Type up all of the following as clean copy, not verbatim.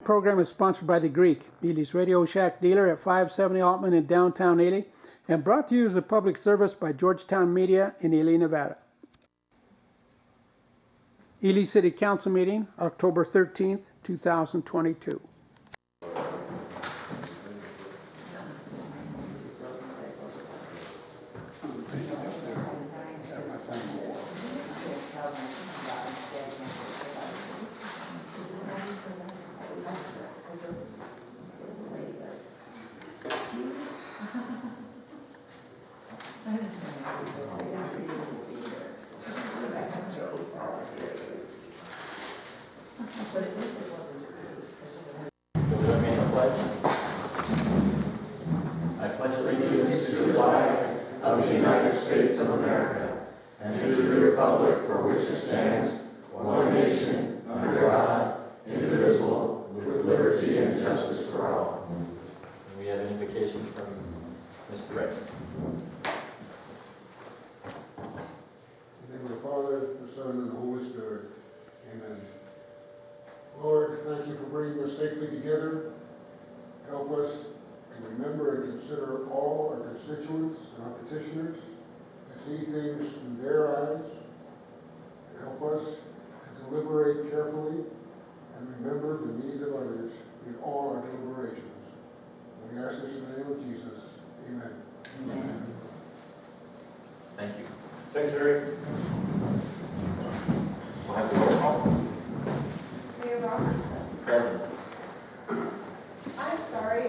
program is sponsored by The Greek, Ely's Radio Shack dealer at 570 Altman in downtown Ely, and brought to you as a public service by Georgetown Media in Ely, Nevada. Ely City Council meeting, October 13th, 2022. I pledge allegiance to the flag of the United States of America and to the republic for which it stands, one nation, under God, indivisible, with liberty and justice for all. We have an invocation from Mr. Rick. In the name of the Father, the Son, and the Holy Spirit. Amen. Lord, thank you for bringing us safely together. Help us to remember and consider all our constituents and our petitioners, to see things through their eyes. Help us to deliberate carefully and remember the needs of others in all our deliberations. We ask this in the name of Jesus. Amen. Amen. Thank you. Thanks, Eric. We'll have the roll call. Mayor Robertson. Present. I'm sorry,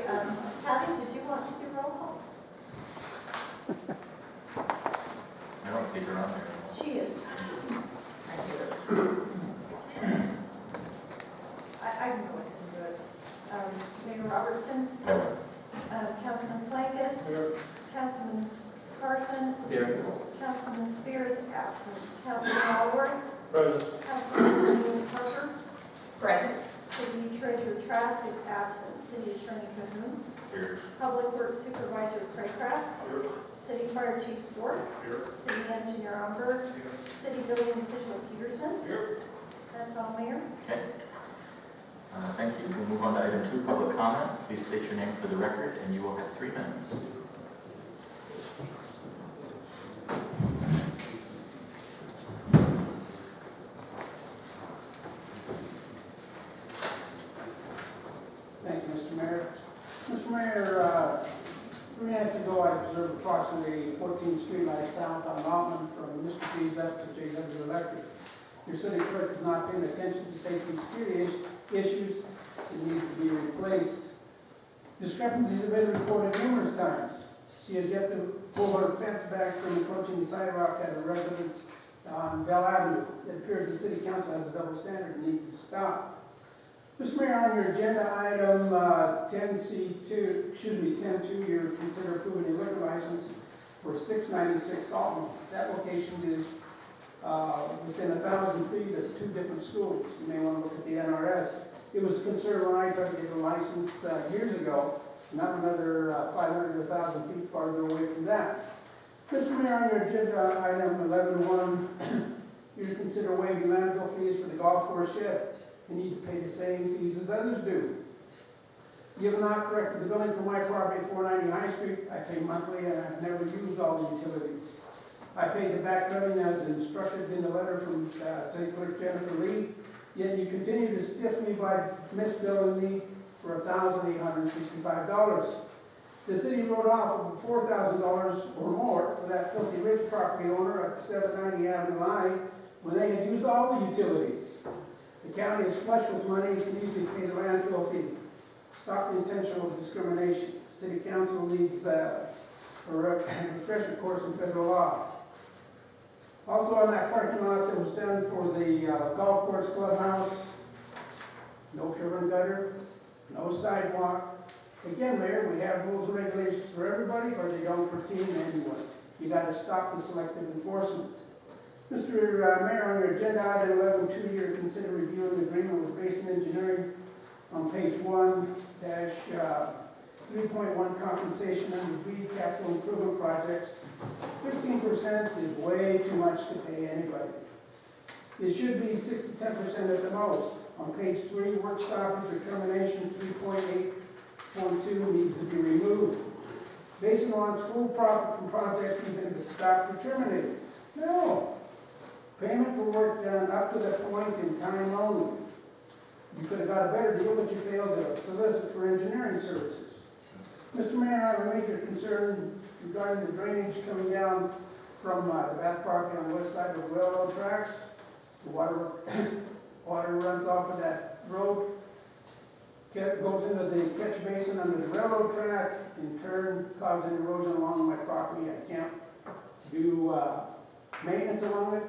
Patty, did you want to do roll call? I don't see her on there. She is. I can go ahead and do it. Mayor Robertson, Present. Councilman Plankus, Here. Councilman Carson, Here. Councilman Spears absent, Councilman Allworth, Present. Councilman Williams Harper, Present. City Treasurer Trask is absent, City Attorney Cahoon, Here. Public Works Supervisor Craycraft, Here. City Fire Chief Swart, Here. City Engineer Umberg, City Building Official Peterson. Here. That's all, Mayor. Okay. Thank you. We'll move on to item 2, public comment. Please state your name for the record, and you will have 3 minutes. Thank you, Mr. Mayor. Mr. Mayor, 3 minutes ago, I observed approximately 14 streetlights out on Altman from Mr. G's left to J.W. Electric. Your city clerk is not paying attention to safety and security issues. It needs to be replaced. Discrepancies have been reported numerous times. She has yet to pull her fence back from encroaching the sidewalk at her residence on Bell Avenue. It appears the city council has a double standard and needs to stop. Mr. Mayor, on your agenda item 10-2, you're consider approving a liquor license for 696 Altman. That location is within 1,000 feet of 2 different schools. You may want to look at the NRS. It was a concern when I tried to get a license years ago, not another 500 to 1,000 feet farther away from that. Mr. Mayor, on your agenda item 11-1, you consider waiving landfill fees for the golf course shed. You need to pay the same fees as others do. You have not corrected the billing for my property at 490 High Street. I pay monthly and I've never used all the utilities. I paid the back billing as instructed in the letter from City Clerk Jennifer Lee, yet you continue to stiff me by misbilling me for $1,865. The city wrote off over $4,000 or more for that filthy rich property owner at 790 Avenue I when they had used all the utilities. The county is flush with money and can easily pay the landfill fee. Stop the intentional discrimination. City council needs a refresher course in federal law. Also on that parking lot that was done for the golf course clubhouse, no curb and gutter, no sidewalk. Again, Mayor, we have rules and regulations for everybody, or they don't pertain to anyone. You got to stop the selective enforcement. Mr. Mayor, on your agenda item 11-2, you're consider reviewing the agreement with Basin Engineering on page 1-3.1 compensation under weed capital improvement projects. 15% is way too much to pay anybody. It should be 6 to 10% at the most. On page 3, work stoppage or termination Basin wants full profit from project even if it's stopped or terminated. No. Payment for work done up to that point in time only. You could have got a better deal, but you failed to solicit for engineering services. Mr. Mayor, I have a major concern regarding the drainage coming down from the back property on the west side of the railroad tracks. The water runs off of that road, goes into the catch basin under the railroad track, in turn causing erosion along my property. I can't do maintenance along it.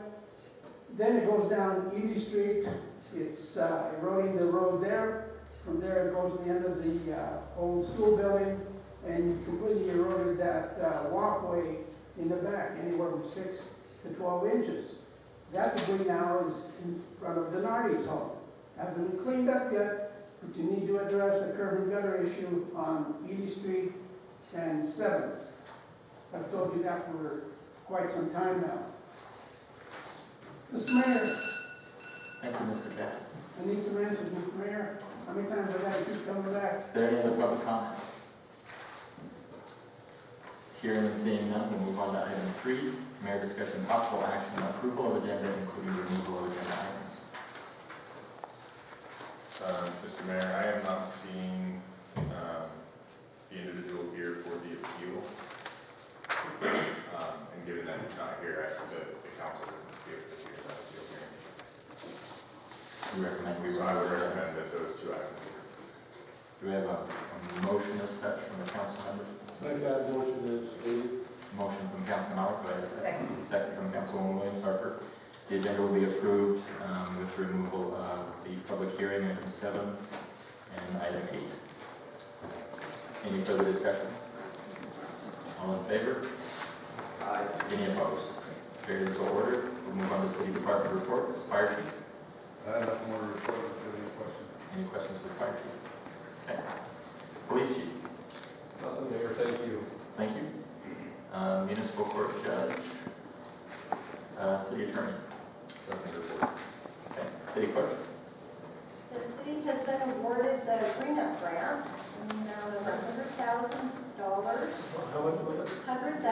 Then it goes down Edie Street. It's eroding the road there. From there it goes to the end of the old school building, and completely eroded that walkway in the back, anywhere from 6 to 12 inches. That debris now is in front of Donardi's home. Hasn't been cleaned up yet, but you need to address the curb and gutter issue on Edie Street and 7th. I've told you that for quite some time now. Mr. Mayor, Thank you, Mr. Jacobs. I need some answers, Mr. Mayor. How many times have I got to keep coming back? Is there any other public comment? Hearing and seeing none, we'll move on to item 3, mayor discussion possible action on approval of agenda, including removal of agenda items. Mr. Mayor, I have not seen the individual here for the appeal. And given that he's not here, the council would be able to hear that appeal hearing. We recommend So I would recommend that those two items be approved. Do we have a motion as such from the council member? Make that motion as stated. Motion from Councilman Oliver, do I have a second? Second. Second from Councilwoman Williams Harper. The agenda will be approved with removal of the public hearing, item 7 and item 8. Any further discussion? All in favor? Aye. Any opposed? Carried so ordered. We'll move on to city department reports. Fire chief. I have nothing more to report. If you have any questions. Any questions for the fire chief? Okay. Police chief. Nothing there. Thank you. Thank you. Municipal court judge. City attorney. Nothing to report. Okay. City clerk. The city has been awarded the Green Up Grant, in the amount of $100,000. How much was it? $100,000,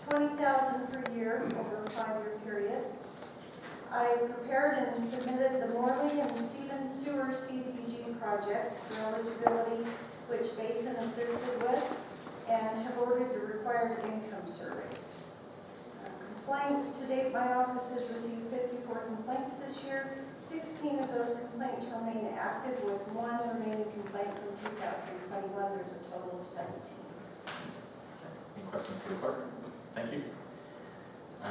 $20,000 per year over a 5-year period. I prepared and submitted the Morley and Stevens Sewer CDBG projects for eligibility, which Basin assisted with, and have ordered the required income surveys. Complaints, to date, my office has received 54 complaints this year. 16 of those complaints remain active, with 1 remaining complaint from 2021. There's a total of 17. Any questions for the clerk? Thank you.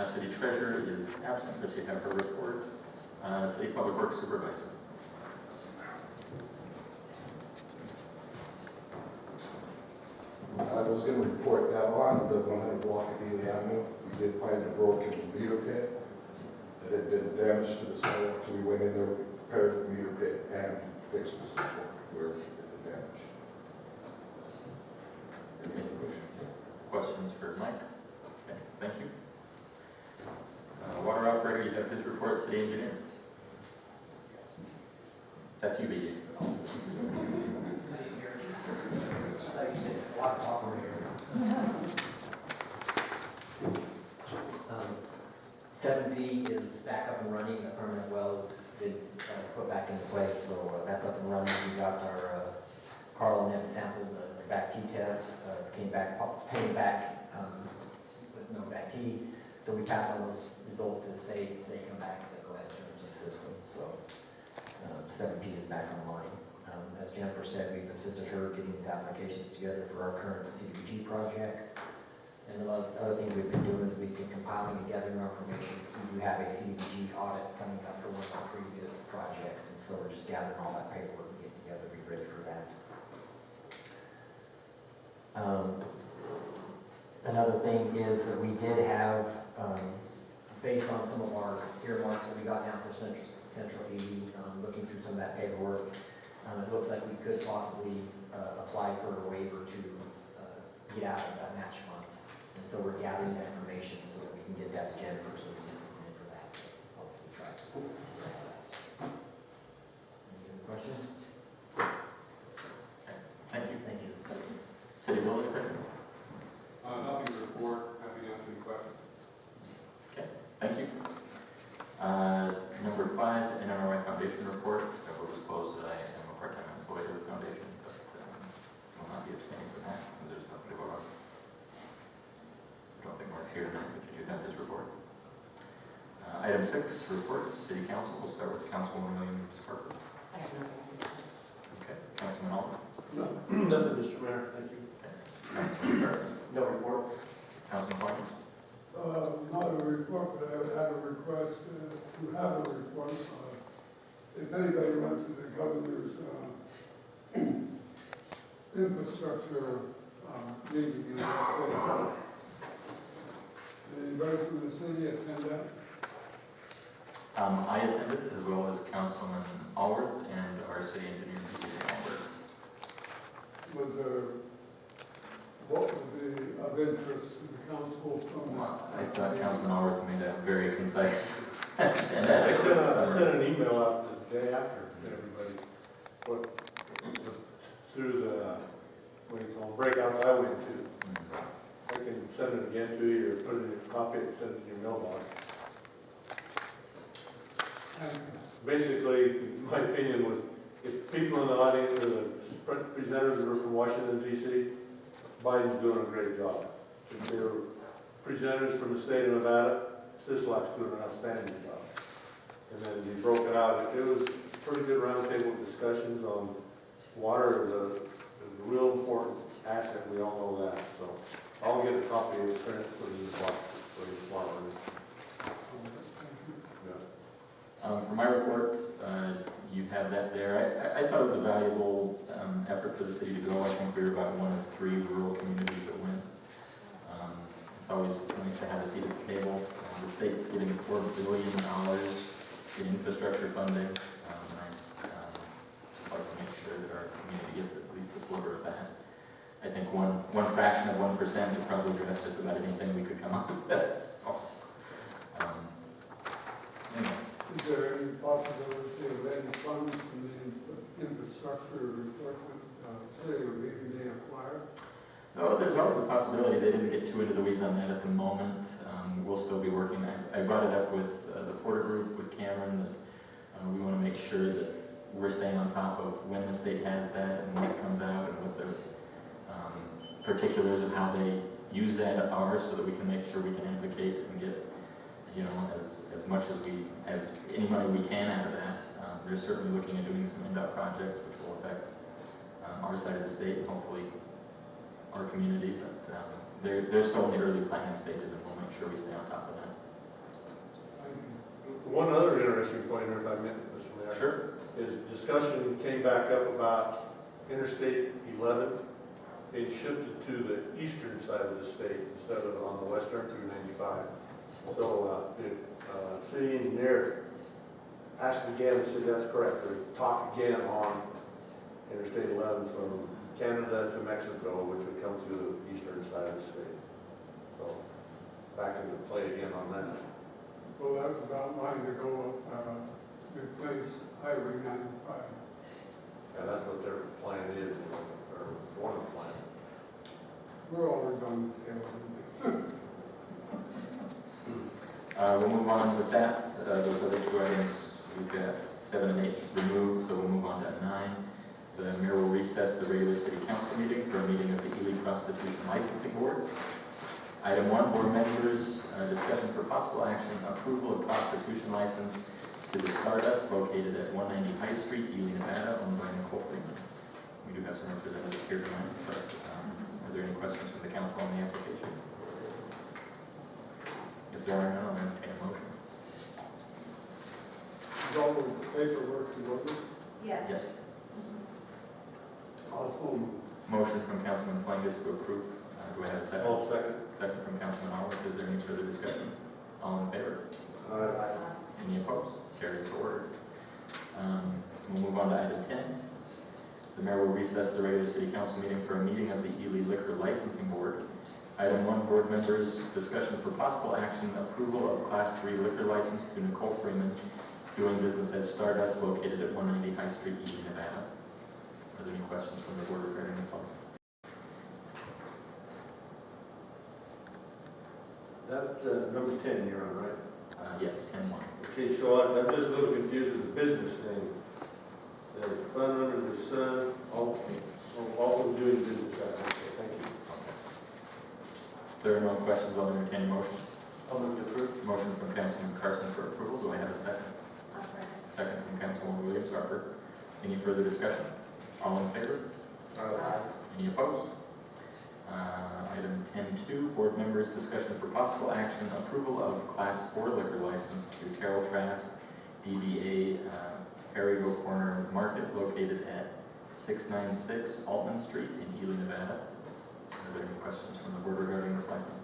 City treasurer is absent, but you have her report. City public works supervisor. I was going to report that on the 100 block of Ely Avenue, we did find a broken meter pit that had been damaged to the sidewalk, so we went in there, repaired the meter pit, and fixed the sidewalk where it had been damaged. Any other questions? Questions for Mike? Okay, thank you. Water operator, you have his report. City engineer. That's you, BD. Um, 7B is back up and running. The permanent well has been put back into place, so that's up and running. We got our Carl and them sampled the back T tests, came back with no back T. So we passed on those results to the state. The state come back and said, go ahead and change the system. So 7P is back online. As Jennifer said, we've assisted her getting these applications together for our current CDBG projects. And the other thing we've been doing is we've been compiling and gathering our information. We do have a CDBG audit coming up for one of our previous projects, and so we're just gathering all that paperwork and getting together to be ready for that. Another thing is that we did have, based on some of our earmarks that we got down for Central ED, looking through some of that paperwork, it looks like we could possibly apply for a waiver to get out of that match funds. And so we're gathering that information so that we can get that to Jennifer so we can get something in for that. Hopefully try to get out of that. Any other questions? Okay, thank you. Thank you. City building commissioner. here in a minute, but you do have his report. Item 6, reports, City Council. We'll start with Councilwoman Williams Parker. Okay, Councilman Alden. Nothing, Mr. Mayor, thank you. Councilman McCarthy. No report. Councilman Fleming. Not a report, but I had a request to have a report. If anybody went to the governor's infrastructure meeting in that state, anybody from the city attend that? I attended, as well as Councilman Allworth and our city engineer, P.J. Allworth. Was there, what would be of interest to the council from that? I thought Councilman Allworth made a very concise and I adequate summary. sent an email out the day after to everybody, through the, what do you call them, breakouts I went to. I can send it again to you, or put it in a copy and send it in your mailbox. Basically, my opinion was, if people in the audience or the presenters that are from Washington D.C., Biden's doing a great job. If they were presenters from the state of Nevada, Sisolak's doing an outstanding job. And then we broke it out. It was pretty good roundtable discussions on water is a real important asset. We all know that. So I'll get a copy of it, print it, put it in the box for you tomorrow. For my report, you have that there. I thought it was a valuable effort for the city to go. I think we were about one of 3 rural communities that went. It's always nice to have a seat at the table. The state's getting $4 billion in infrastructure funding. I'd just like to make sure that our community gets at least a sliver of that. I think one fraction of 1% would probably address just about anything we could come up with. So, anyway. Is there any possibility of any funds from the infrastructure report that city or maybe they acquire? No, there's always a possibility. They didn't get too into the weeds on that at the moment. We'll still be working. I brought it up with the Porter Group, with Cameron, that we want to make sure that we're staying on top of when the state has that and when it comes out and what the particulars of how they use that are, so that we can make sure we can advocate and get, you know, as much as any money we can out of that. They're certainly looking at doing some NDOT projects which will affect our side of the state and hopefully our community, but they're still in the early planning stages, and we'll make sure we stay on top of that. One other interesting pointer, if I may, Mr. Mayor. Sure. Is discussion came back up about Interstate 11. It shifted to the eastern side of the state instead of on the western through 95. So the city engineer asked again and said that's correct. They talk again on Interstate 11 from Canada to Mexico, which would come through the eastern side of the state. So back into play again on that. Well, that was outlined to go replace Highway 95. And that's what their plan is, or one of the plans. We're always on the tail. We'll move on with that. Those other 2 items, we've got 7 and 8 removed, so we'll move on to 9. The mayor will recess the regular city council meeting for a meeting of the Ely Prostitution Licensing Board. Item 1, board members, discussion for possible action, approval of prostitution license to the Stardust located at 190 High Street, Ely, Nevada, owned by Nicole Freeman. We do have some representatives here tonight, but are there any questions from the council on the application? If there are none, I'll entertain a motion. Is all the paperwork in order? Yes. Yes. Also, Motion from Councilman Flangus to approve. Do I have a second? All second. Second from Councilman Allworth. Is there any further discussion? All in favor? Any opposed? Carried, so ordered. We'll move on to item 10. The mayor will recess the regular city council meeting for a meeting of the Ely Liquor Licensing Board. Item 1, board members, discussion for possible action, approval of Class 3 liquor license to Nicole Freeman, doing business as Stardust, located at 190 High Street, Ely, Nevada. Are there any questions from the board regarding this license? That's number 10 you're on, right? Yes, 10-1. Okay, so I'm just a little confused with the business name. There's Fun Under the Sun, also doing business out there. Thank you. If there are no questions, I'll entertain a motion. I'll move to approve. Motion from Councilman Carson for approval. Do I have a second? I'll second. Second from Councilwoman Williams Harper. Any further discussion? All in favor? Any opposed? Item 10.2, board members' discussion for possible action, approval of Class 4 liquor license to Terrell Trask, DBA Perryville Corner Market, located at 696 Altman Street in Ely, Nevada. Are there any questions from the board regarding this license?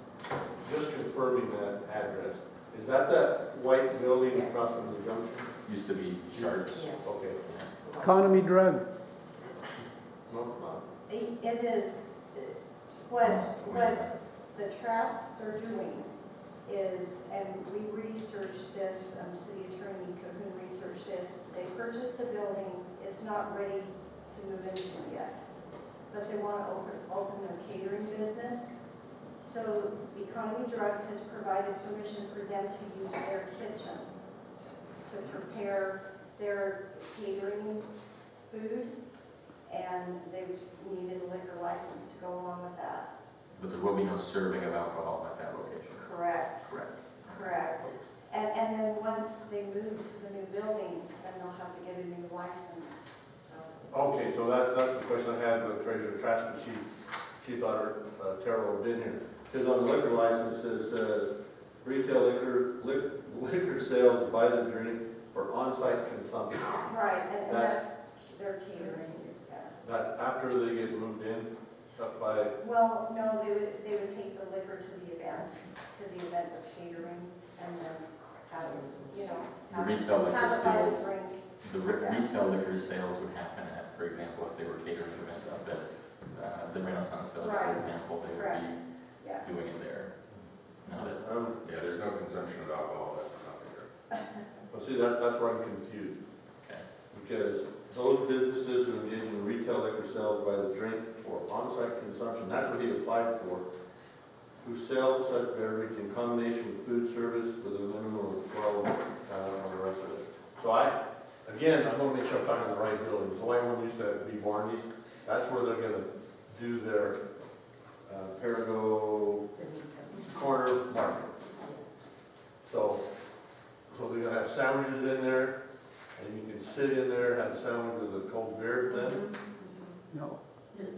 Just confirming that address. Is that white building across from the junction? Used to be Sharps. Yes. Okay. Economy drug. No, it's not. It is, what the Trasks are doing is, and we researched this, City Attorney Cahoon researched this, they purchased a building, it's not ready to move into yet, but they want to open their catering business. So Economy Drug has provided permission for them to use their kitchen to prepare their catering food, and they've needed a liquor license to go along with that. But there will be no serving of alcohol at that location. Correct, Correct. correct. And then once they move to the new building, then they'll have to get a new license, so. Okay, so that's the question I had with Treasurer Trask, but she thought Terrell had been here. Because on the liquor license, it says retail liquor sales by the drink for on-site consumption. Right, and that's their catering, yeah. That's after they get moved in, up by, Well, no, they would take the liquor to the event of catering, and then have it, The retail liquor have it by the sales, drink. the Yeah. retail liquor sales would happen at, for example, if they were catering an event up at the Renaissance Village, for Right. example, they would Correct. be Yeah. doing it there. Not it. Yeah, there's no consumption of alcohol at Economy Drug. well, see, that's where I'm confused. Okay. Because those businesses who engage in retail liquor sales by the drink for on-site consumption, that's what he applied for, who sell such beverage in combination with food service with a minimum of 12 on the rest of it. So I want to make sure I'm talking the right building. So I want to use that be Barney's. That's where they're going to do their Perigo Corner Market. So they're going to have sandwiches in there, and you can sit in there, have a sandwich with a cold beer then. No.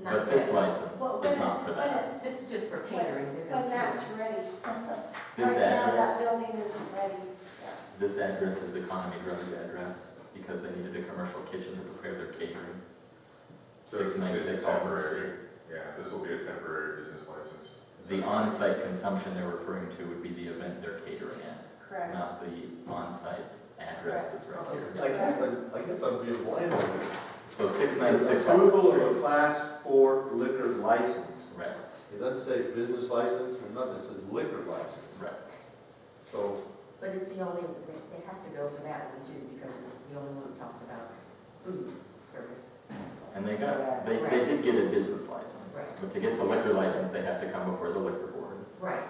But this license Well, is not for that. This is just for catering. When that's ready. This Right now, address, that building isn't ready. Yeah. this address is Economy Drugs address, because they needed a commercial kitchen to prepare their catering. So it's 696 Altman Street. temporary. Yeah, this will be a temporary business license. The on-site consumption they're referring to would be the event they're catering at, Correct. not the on-site address that's right here. I guess I'm being blind on this. So 696 Altman Approval of Street. a class 4 liquor license. Right, It doesn't say business license or nothing, it says liquor license. right. So, But it's the only, they have to go for that one too, because it's the only one that talks about food service. And they did get a business license, Right. but to get the liquor license, they have to come before the liquor board. Right.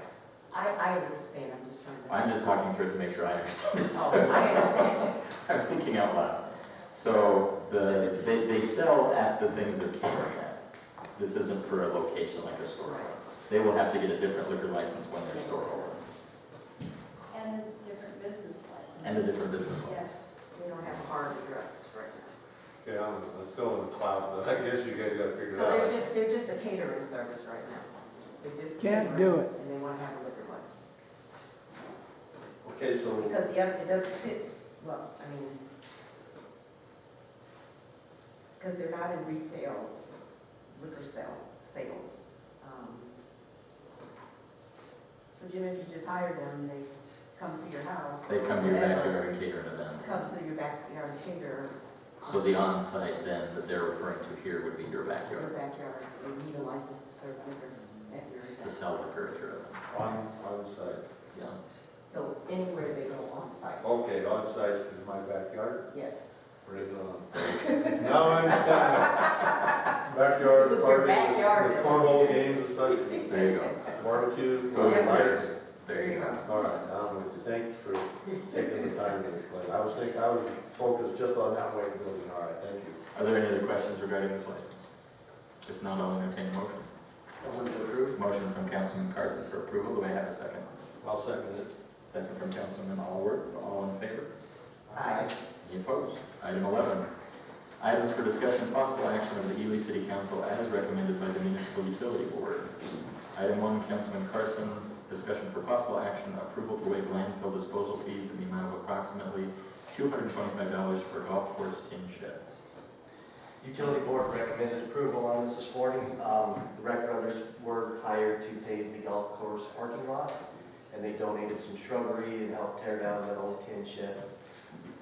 I understand, I'm just trying to. I'm just talking through it to make sure I understand. Oh, I understand. I'm thinking out loud. So they sell at the things they're catering at. This isn't for a location like a storefront. They will have to get a different liquor license when their store opens. And a different business license. And a different business license. Yes. We don't have a hard address right now. okay, I'm still in the cloud, but I guess you guys gotta figure it So out. they're just a catering service right now. They're just Can't catering, do it. And they want to have a liquor license. Okay, so, Because the other, it doesn't fit, well, I mean, because they're not in retail liquor sales. So Jim, if you just hire them, they come to your house. They or come to your whatever, backyard and cater an event. Come to your backyard and cater. So the on-site then that they're referring to here would be your Your backyard backyard, you need a license to serve liquor at your to event. sell liquor at your event. on site. Yeah. So anywhere they go on site, Okay, on site is my backyard, yes. bring it on. Now I understand. Backyard It's your party, backyard, with that's cornhole what it games and such, There you go. barbecue, Food and lights. beer. There you go. All right, now I'm with you. Thanks for taking the time to explain. I was focused just on that white building. All right, thank you. Are there any other questions regarding this license? If not, I'll entertain a motion. I wouldn't approve. Motion from Councilman Carson for approval. Do I have a second? I'll second it. Second from Councilman Allworth. All in favor? Aye. Any opposed? Item 11, items for discussion and possible action of the Ely City Council as recommended by the Municipal Utility Board. Item 1, Councilman Carson, discussion for possible action, approval to waive landfill disposal fees in the amount of approximately $225 for golf course tin shed. Utility Board recommended approval on this morning. The Wright brothers were hired to pave the golf course parking lot, and they donated some shrubbery and helped tear down that old tin shed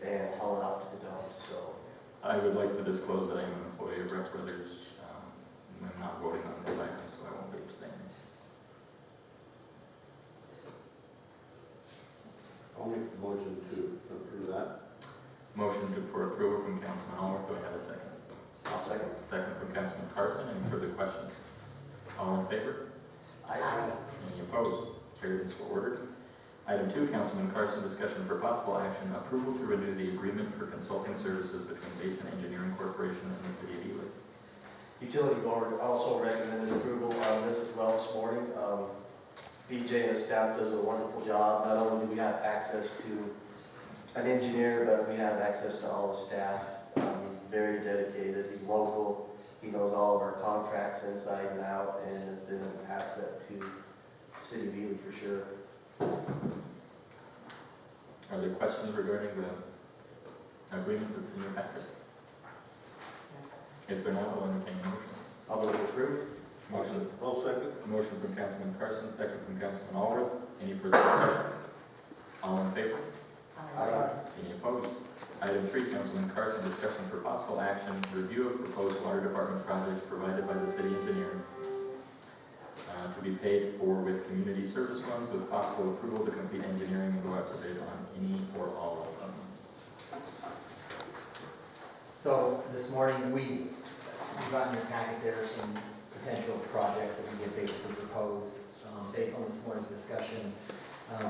and haul it out to the dumps. So I would like to disclose that I'm an employee of Wright Brothers. I'm not voting on this item, so I won't be abstaining. I'll make the motion to approve that. Motion for approval from Councilman Allworth. Do I have a second? I'll second. Second from Councilman Carson. Any further questions? All in favor? Aye. Any opposed? Carried and so ordered. Item 2, Councilman Carson, discussion for possible action, approval to renew the agreement for consulting services between Basin Engineering Corporation and the City of Ely. Utility Board also recommended approval on this as well this morning. BJ and his staff does a wonderful job. Not only do we have access to an engineer, but we have access to all the staff. He's very dedicated. He's local. He knows all of our contracts inside and out, and has been an asset to the City of Ely for sure. Are there questions regarding the agreement that's in your packet? If they're not, I'll entertain a motion. I'll move to approve. Motion. I'll second. Motion from Councilman Carson, second from Councilman Allworth. Any further discussion? All in favor? Aye. Any opposed? Item 3, Councilman Carson, discussion for possible action, review of proposed water department projects provided by the city engineer to be paid for with community service funds with possible approval to complete engineering and go out to bid on any or all of them. So this morning, we got in your packet there some potential projects that we had basically proposed based on this morning's discussion.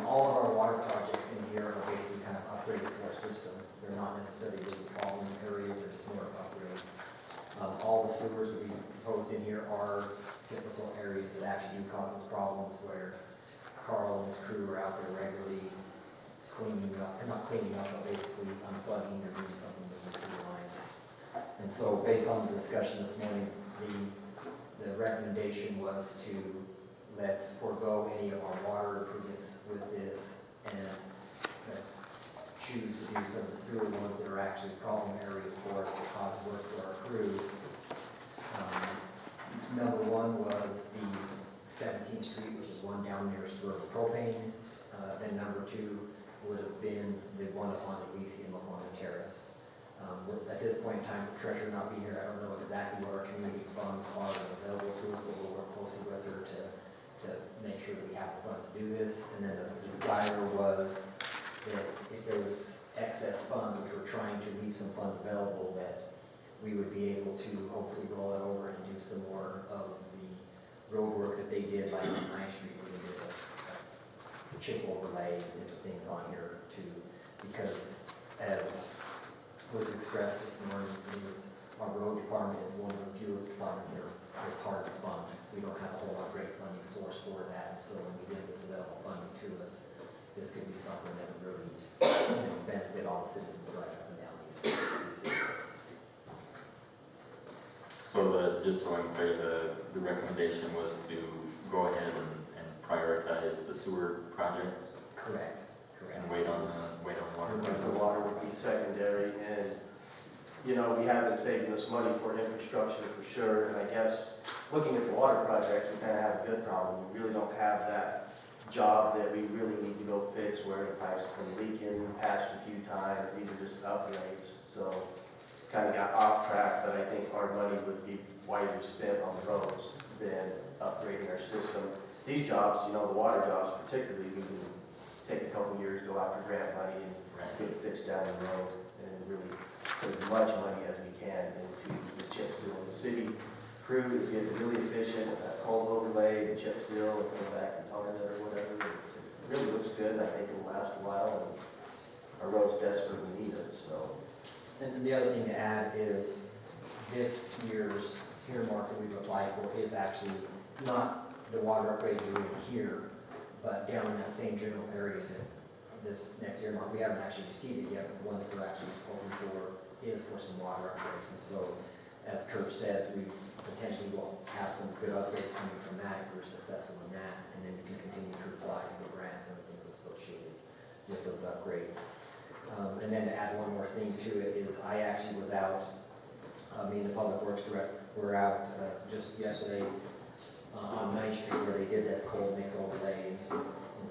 All of our water projects in here are basically kind of upgrades to our system. They're not necessarily really problem areas, they're just more upgrades. All the sewers that we proposed in here are typical areas that actually do cause us problems where Carl and his crew are out there regularly cleaning up, not cleaning up, but basically unplugging or doing something with the sewer lines. And so based on the discussion this morning, the recommendation was to let's forego any of our water improvements with this and let's choose to do some of the sewer ones that are actually problem areas for us that cause work for our crews. Number 1 was the 17th Street, which is one down near Swerve Propane. Then number 2 would have been the one up on Elysium up on the terrace. At this point in time, the treasurer not being here, I don't know exactly what our community funds are available to us, but we'll work closely with her to make sure that we have the funds to do this. And then the desire was that if there was excess funds, which we're trying to leave some funds available, that we would be able to hopefully roll it over and do some more of the road work that they did, like on 9th Street, where they did a chip overlay and different things on here too, because as was expressed this morning, our road department is one of the few departments that is hard to fund. We don't have a whole lot of great funding source for that, so when we get this available funding to us, this could be something that would really benefit all the citizens that drive up and down these city roads. So just so I'm clear, the recommendation was to go ahead and prioritize the sewer projects Correct. and wait on water. The water would be secondary, and, you know, we have been saving this money for infrastructure for sure, and I guess, looking at the water projects, we kind of have a good problem. We really don't have that job that we really need to go fix where the pipes have been leaking, patched a few times. These are just upgrades, so kind of got off track, but I think our money would be wiser spent on the roads than upgrading our system. These jobs, you know, the water jobs particularly, we can take a couple years, go after grant money and get it fixed down the road and really put as much money as we can into the chip seal. The city crew is getting really efficient with that cold overlay, the chip seal, and going back and tar it or whatever. It really looks good, and I think it'll last a while, and our roads desperately need it, so. And the other thing to add is this year's earmark that we've applied for is actually not the water upgrade we're doing here, but down in that same general area that this next earmark, we haven't actually received it yet, but the one that we're actually hoping for is for some water upgrades. And so, as Kurt said, we potentially will have some good upgrades coming from that if we're successful in that, and then we can continue to apply for grants and things associated with those upgrades. And then to add one more thing to it is I actually was out, me and the Public Works Director were out just yesterday on 9th Street where they did this cold mix overlay in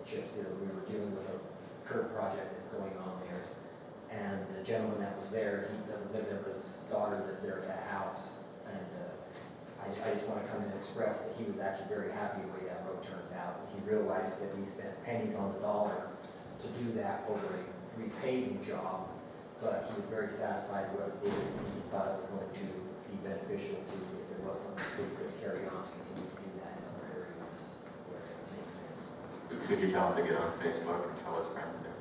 chip seal. We were dealing with a curb project that's going on there. And the gentleman that was there, he doesn't live there, but his daughter lives there at that house. And I just want to come in and express that he was actually very happy the way that road turns out. He realized that we spent pennies on the dollar to do that over a repaving job, but he was very satisfied with what it did. He thought it was going to be beneficial to, if it was something the city could carry on to continue to do that in other areas where it makes sense. Could you tell him to get on Facebook and tell his friends there?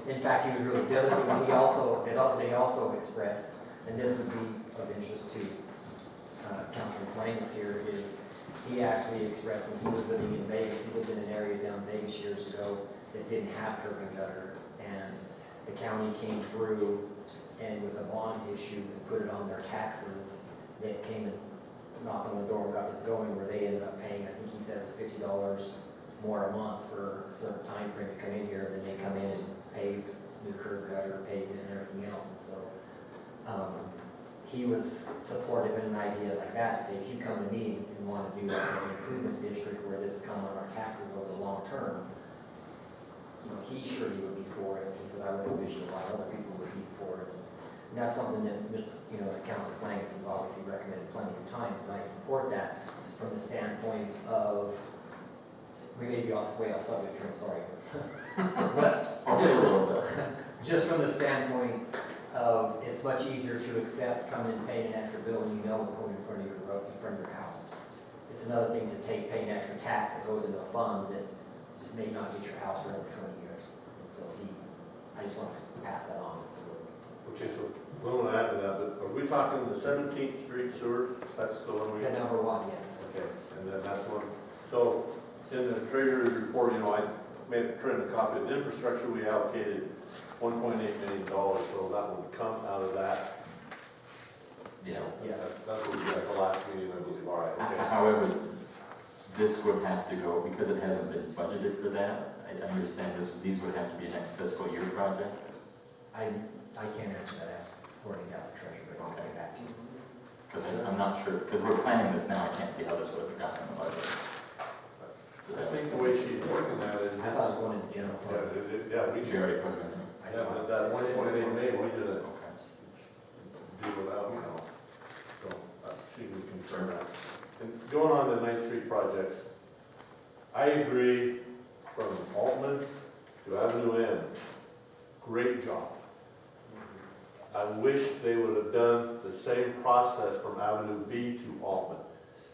In fact, he was really diligent. He also expressed, and this would be of interest to Councilman Flames here, is he actually expressed when he was living in Vegas, he lived in an area down Vegas years ago that didn't have curb and gutter, and the county came through and with a bond issue and put it on their taxes. They came and knocked on the door and got this going where they ended up paying, I think he said it was $50 more a month for a certain time frame to come in here, then they come in and pave new curb gutter, pavement and everything else. And so he was supportive in an idea like that. If you come to me and want to do like an improvement district where this come on our taxes over the long term, you know, he surely would be for it. He said, I would envision a lot of other people would be for it. And that's something that, you know, that Councilor Flangus has obviously recommended plenty of times, and I support that from the standpoint of, we may be way off subject here, I'm sorry. But just from the standpoint of, it's much easier to accept coming and paying an extra bill when you know it's going in front of your road, in front of your house. It's another thing to pay an extra tax that goes into a fund that may not get your house for another 20 years. And so I just want to pass that on as the word. Okay, so I don't want to add to that, but are we talking the 17th Street sewer? That's the one we. The number one, yes. Okay, and then that's one. So in the treasurer's report, you know, I printed a copy of the infrastructure. We allocated $1.8 million, so that would come out of that. Yeah. Yes. That's what we did at the last meeting, I believe. All right, okay. However, this would have to go, because it hasn't been budgeted for that, I understand these would have to be a next fiscal year project? I can't answer that as wording out the treasurer, but I'll get back to you. Because I'm not sure, because we're planning this now, I can't see how this would have gotten in the budget. I think the way she's working at it is. I thought it was going in the general fund. We She already put it in there? Yeah, but that 1.8 million, we didn't Okay. do without, you know, so she can confirm that. And going on the 9th Street project, I agree from Altman to Avenue M, great job. I wish they would have done the same process from Avenue B to Altman,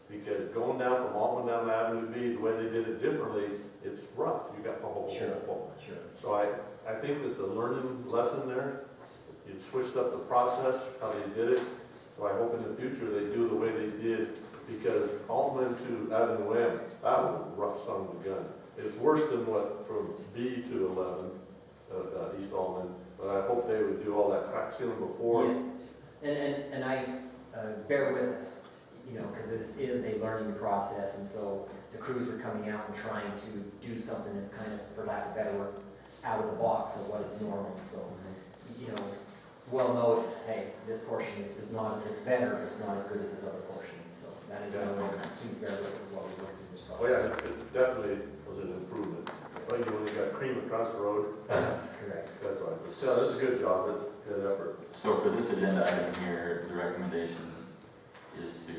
because going down from Altman down to Avenue B, the way they did it differently, it's rough. You got the whole. Sure. Sure. So I think that the learning lesson there, you switched up the process, how they did it. So I hope in the future they do the way they did, because Altman to Avenue M, that was a rough son of a gun. It's worse than what from B to 11, East Altman, but I hope they would do all that crack sealing before. Yeah. And I, bear with us, you know, because this is a learning process, and so the crews are coming out and trying to do something that's kind of, for lack of better word, out of the box of what is normal. So, you know, well noted, hey, this portion is not, it's better, but it's not as good as this other portion. So that is noted. Please bear with us while we go through this Oh yeah, process. it definitely was an improvement. Like when you got cream across the road. Correct. That's right. But yeah, that's a good job, good effort. So for this agenda item here, the recommendation is to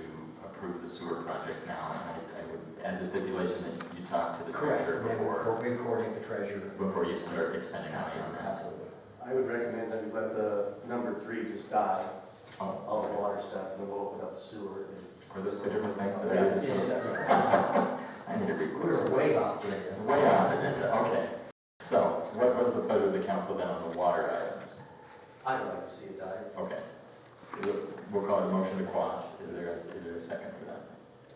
approve the sewer projects now. And I would add the stipulation that you talk to the treasurer before We coordinate the treasurer. you start expending money on that. Absolutely. I would recommend that we let the number 3 just die, Oh, all the water stuff, and then we'll open up the sewer. are those two different things that I did this Yes, week? that's right. I need to be We closer. were way off agenda. Way off agenda, okay. So, what was the pleasure of the council then on the water items? I would like to see it die. Okay. We'll call it a motion to quash. Is there a second for that?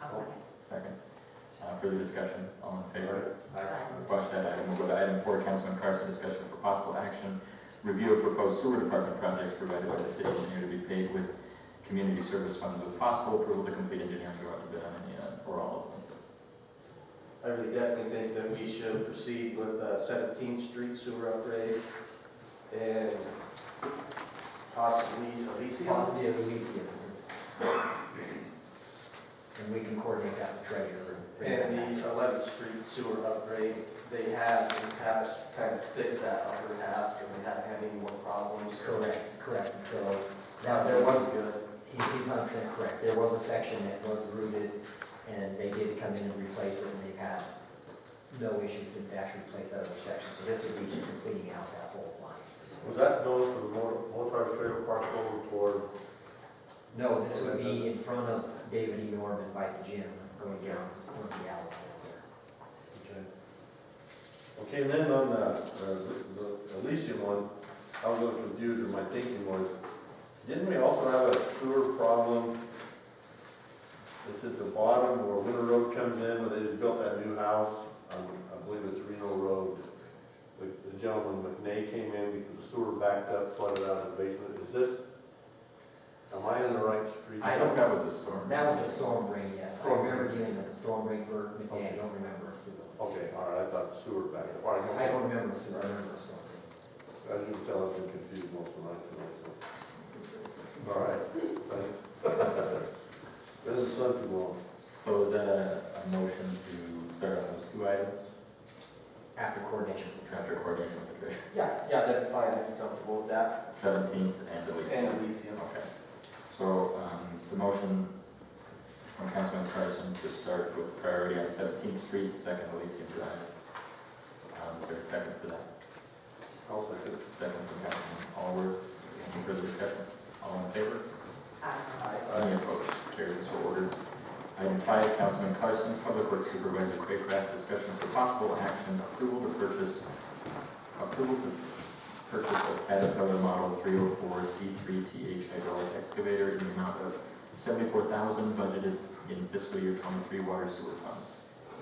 I'll second. Second. Further discussion, all in favor? Aye. Quash that item. We'll go to item 4, Councilman Carson, discussion for possible action. Review of proposed sewer department projects provided by the city engineer to be paid with community service funds with possible approval to complete engineering go out to bid on any or all of them. I really definitely think that we should proceed with 17th Street sewer upgrade and possibly Elysium. Possibly a Elysium is. And we can coordinate that with treasurer. And the 11th Street sewer upgrade, they have in the past kind of fixed that upper half, and they haven't had any more problems. Correct. And so, now there was, he's 100% correct. There was a section that was rooted, and they did come in and replace it, and they've had no issues since they actually replaced that other section. So this would be just completing out that whole line. Was that going from the Motor Trailer Park over toward? No, this would be in front of David E. Norman by the gym, going down one of the alleys down there. Okay, and then on the Elysium one, I was a little confused, or my thinking was, didn't we also have a sewer problem? It's at the bottom where Winter Road comes in, where they just built that new house, I believe it's Reno Road. The gentleman, McNay, came in because the sewer backed up, flooded out of the basement. Is this, am I in the right street? I think that was a storm. That was a storm drain, yes. I Storm remember dealing with a storm drain for McDaniel. I don't remember a sewer. Okay, all right, I thought the sewer backed up. All right, I don't remember a sewer, I remember a storm drain. as you can tell, I've been confused most of the night tonight, so. All right, thanks. Doesn't sound too long. So is that a motion to start on those 2 items? After coordination with the treasurer. After coordination with the treasurer? Yeah, that'd be fine, I'd be comfortable with that. 17th and Elysium. And Elysium. Okay. So the motion from Councilman Carson to start with priority on 17th Street, second Elysium Drive. Is there a second for that? I'll second. Second from Councilman Allworth. Any further discussion? All in favor? Aye. Any opposed? Carried, so ordered. Item 5, Councilman Carson, Public Works Supervisor Craycraft, discussion for possible action, approval to purchase of Caterpillar Model 304 C3 TH hydraulic excavator in the amount of $74,000 budgeted in fiscal year 23 water sewer funds.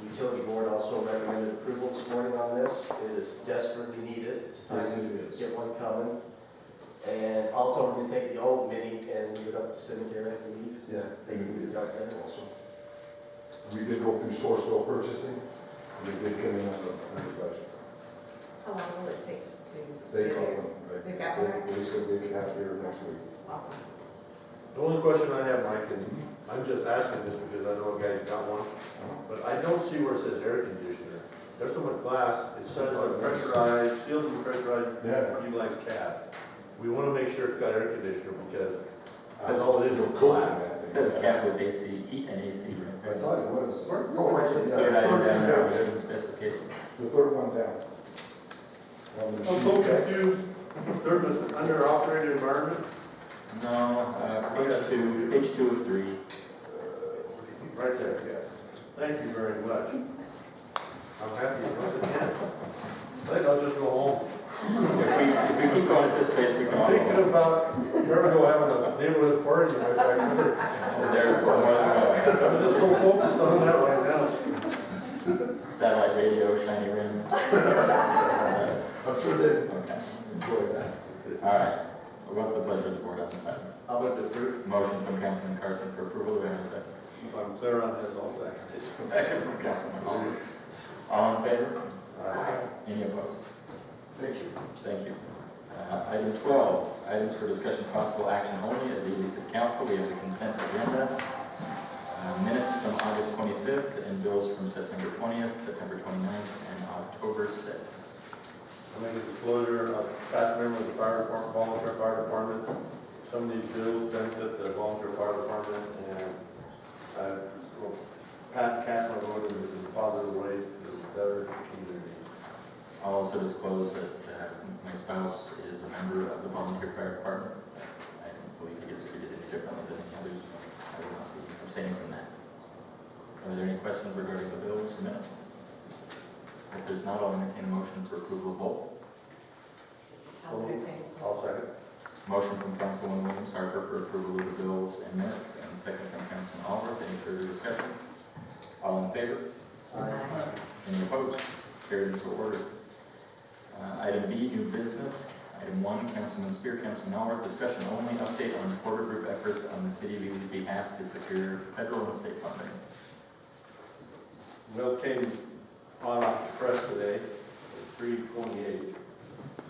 The utility board also recommended approval this morning on this. It is desperately needed. It's time to get one coming. And also, we're going to take the old Mini and move it up to cemetery, I believe. Yeah. They can use it out there. Also, we did go through Sourcewell purchasing, and we did come in on the budget. How long will it take to? They got one, right? They've got one? They said they could have it here next week. Awesome. The only question I have, Mike, and I'm just asking this because I know a guy's got one, but I don't see where it says air conditioner. There's so much glass, it says pressurized, sealed and pressurized, Yeah. utilize cap. We want to make sure it's got air conditioner because I Says- know it is with glass. It says cap with AC, heat and AC right I there. thought it was. Where- Oh, right there, Third item down there, yeah. machine specifications. The third one down. On the I'm machine so specs. confused. Third was under operated environment. No, page 2 of 3. Right there. Yes. Thank you very much. I'm happy once again. I think I'll just go home. If we keep going at this pace, we can all I'm thinking go. about, remember go having a neighborhood party. I remember. There, more than I'm just so focused on that right now. go. Satellite radio, shiny rims. I'm sure they'd Okay. enjoy that. All right. What's the pleasure of the board on this item? I'll move to approve. Motion from Councilman Carson for approval. Do we have a second? If I'm clear on this, I'll second. Second from Councilman Allworth. All in favor? Aye. Any opposed? Thank you. Thank you. Item 12, items for discussion possible action only at the City Council. We have the consent agenda, minutes from August 25th, and bills from September 20th, September 29th, and October 6th. I make a disclosure, I was a past member of the fire department, volunteer fire department. Some of these bills benefit the volunteer fire department, and I will cast my vote in a positive way to the better community. I'll also disclose that my spouse is a member of the volunteer fire department. I don't believe he gets treated any differently than any others. I will not be abstaining from that. Are there any questions regarding the bills or minutes? If there's not, I'll entertain a motion for approval of both. I'll entertain. I'll second. Motion from Councilwoman Williams Harper for approval of the bills and minutes, and second from Councilman Allworth. Any further discussion? All in favor? Any opposed? Carried and so ordered. Item B, new business. Item 1, Councilman Spear, Councilman Allworth, discussion only, update on Porter Group efforts on the City of Ealy's behalf to secure federal and state funding. Well, came on off the press today, at 3:28.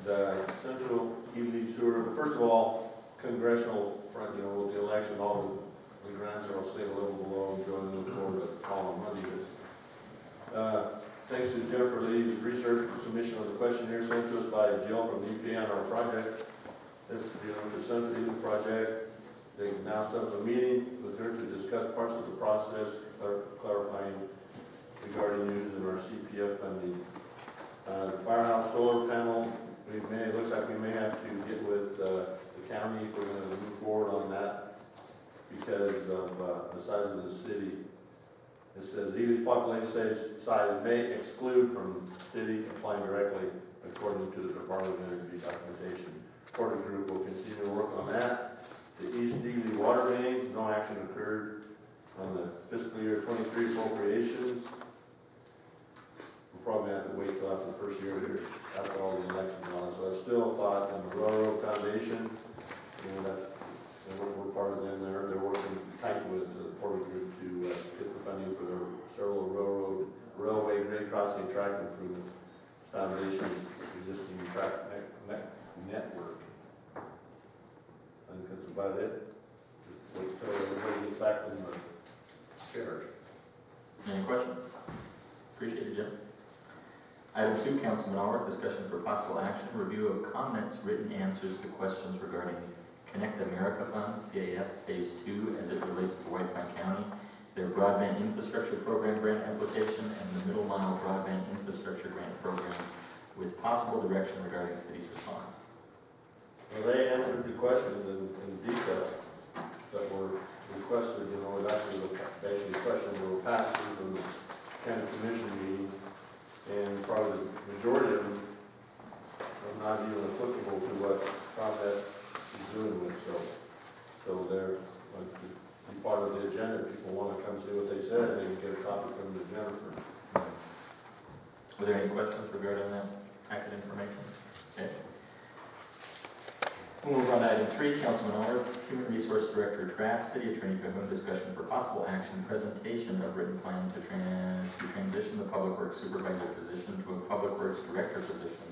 The Central Ely Sewer, first of all, congressional front, with the election, all the grants are all stay a level below, and going to look forward to all the money is. Thanks to Jennifer Lee's research and submission of the questionnaire sent to us by Jill from the EPA on our project. This is the Central Ely project. They now set up a meeting with her to discuss parts of the process, clarifying regarding using our CPF funding. The firehouse solar panel, it looks like we may have to get with the county if we're going to move forward on that because of the size of the city. It says Ely's population size may exclude from city applying directly according to the Department of Energy documentation. Porter Group will continue to work on that. The East Ely water mains, no action occurred on the fiscal year 23 appropriations. We'll probably have to wait till after the first year here, after all the elections on it. So I still thought in the Railroad Foundation, we're part of them there. They're working tight with the Porter Group to get the funding for their several railway grade crossing track improvements, foundations, existing track network. I think that's about it. Just wait till everybody gets back in the chairs. Any questions? Appreciate it, Jim. Item 2, Councilman Allworth, discussion for possible action, review of comments, written answers to questions regarding Connect America Fund, CAF Phase 2, as it relates to White Pine County, their broadband infrastructure program grant application, and the Middle Mile broadband infrastructure grant program, with possible direction regarding city's response. Well, they answered the questions in detail that were requested, actually basically the questions were passed through from the county commission meeting, and probably the majority of them are not even applicable to what ComEd is doing with, so they're like to be part of the agenda. If people want to come see what they said, they can get a copy from the Jennifer. Were there any questions regarding that packet information? Okay. We'll move on to item 3, Councilman Allworth, Human Resource Director Trask, City Attorney Cahoon, discussion for possible action, presentation of written plan to transition the Public Works Supervisor position to a Public Works Director position,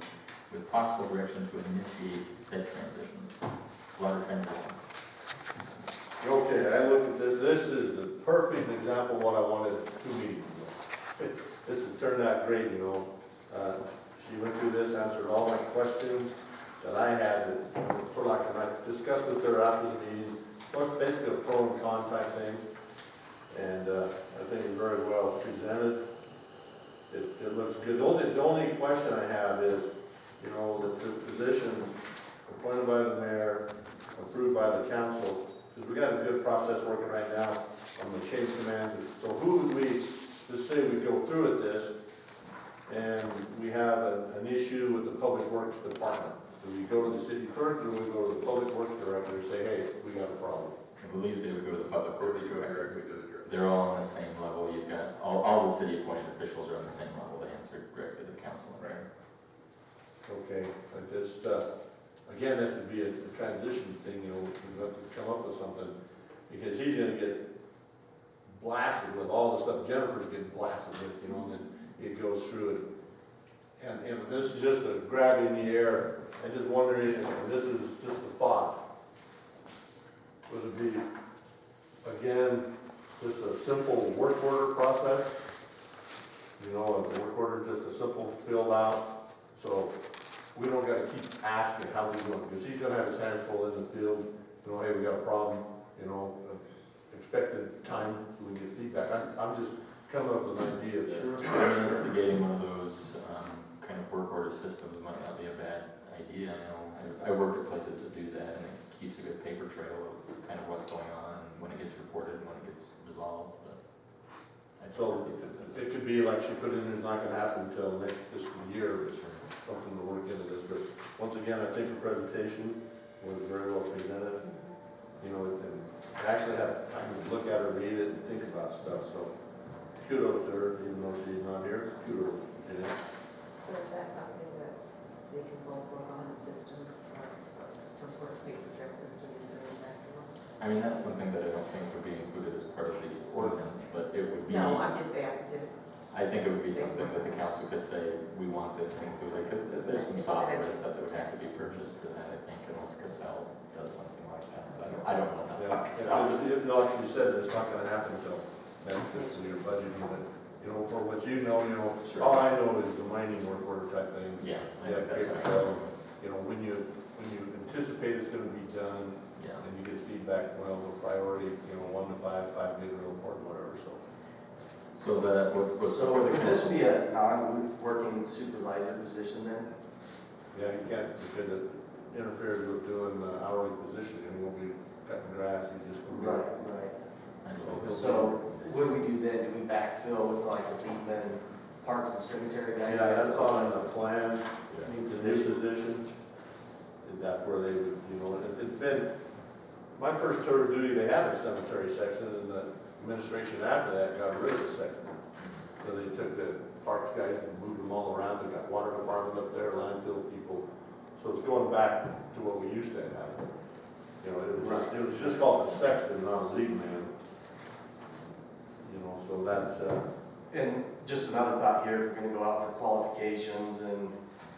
with possible direction to initiate said transition. Water transition. Okay, I look at this. This is the perfect example of what I wanted 2 meetings ago. This has turned out great, She went through this, answered all my questions that I had, sort of like, and I discussed with her after the meeting. So it's basically a pro and con type thing, and I think it's very well presented. It looks good. The only question I have is, the position appointed by the mayor, approved by the council, because we got a good process working right now on the change commands. So who would we, just say we go through with this, and we have an issue with the Public Works Department? Do we go to the city clerk, or do we go to the Public Works Director and say, hey, we got a problem? I believe they would go to the Public Works Director. They're all on the same level. You've got, all the city appointed officials are on the same level. They answer directly to the council. Right. Okay, I just, again, this would be a transition thing, we have to come up with something, because he's gonna get blasted with all the stuff Jennifer's getting blasted with, and then it goes through it. And this is just a grab in the air. I just wonder, and this is just a thought, would it be, again, just a simple work order process? A work order, just a simple filled out, so we don't gotta keep asking how we doing, because he's gonna have his hands full in the field, hey, we got a problem, expected time, we get feedback. I'm just coming up with an idea there. Sure. Instigating one of those kind of work order systems might not be a bad idea. I've worked at places that do that, and it keeps a good paper trail of kind of what's going on, and when it gets reported, and when it gets resolved. But so it could be like she put in, it's not gonna happen until next fiscal year, or something to work into this. But once again, I think the presentation was very well presented. You know, and I actually had time to look at her, read it, and think about stuff, so kudos to her, even though she's not here, kudos, you know. So is that something that they can both work on, a system, or some sort of paper trail system and bring it back to us? I mean, that's something that I don't think would be included as part of the ordinance, but it would be. No, I'm just, I think it would be something that the council could say, we want this included, because there's some software and stuff that would have to be purchased for that, I think, unless Cassell does something like that. I don't know. Yeah, like you said, it's not gonna happen until next fiscal year budgeting, but, you know, for what you know, all I know is the mining work order type thing. Yeah. Yeah, paper trail, you know, when you anticipate it's gonna be done, Yeah. and you get feedback, well, the priority, 1 to 5, 5 being real important, whatever, so. So what's So would this be a non-working supervisor position then? Yeah, you can't, because it interferes with doing the hourly position, and you won't be cutting grass, you just. Right. So what do we do then? Do we backfill with like the Beekman Parks and Cemetery guy? Yeah, that's on the plan, New the new position. position, and that's where they would, it's been, my first tour of duty, they had a cemetery section, and the administration after that got rid of the section. So they took the parks guys and moved them all around, they got water department up there, landfill people. So it's going back to what we used to have. It was just called a sexton, not a lead man. So that's, And just another thought here, if we're gonna go out for qualifications and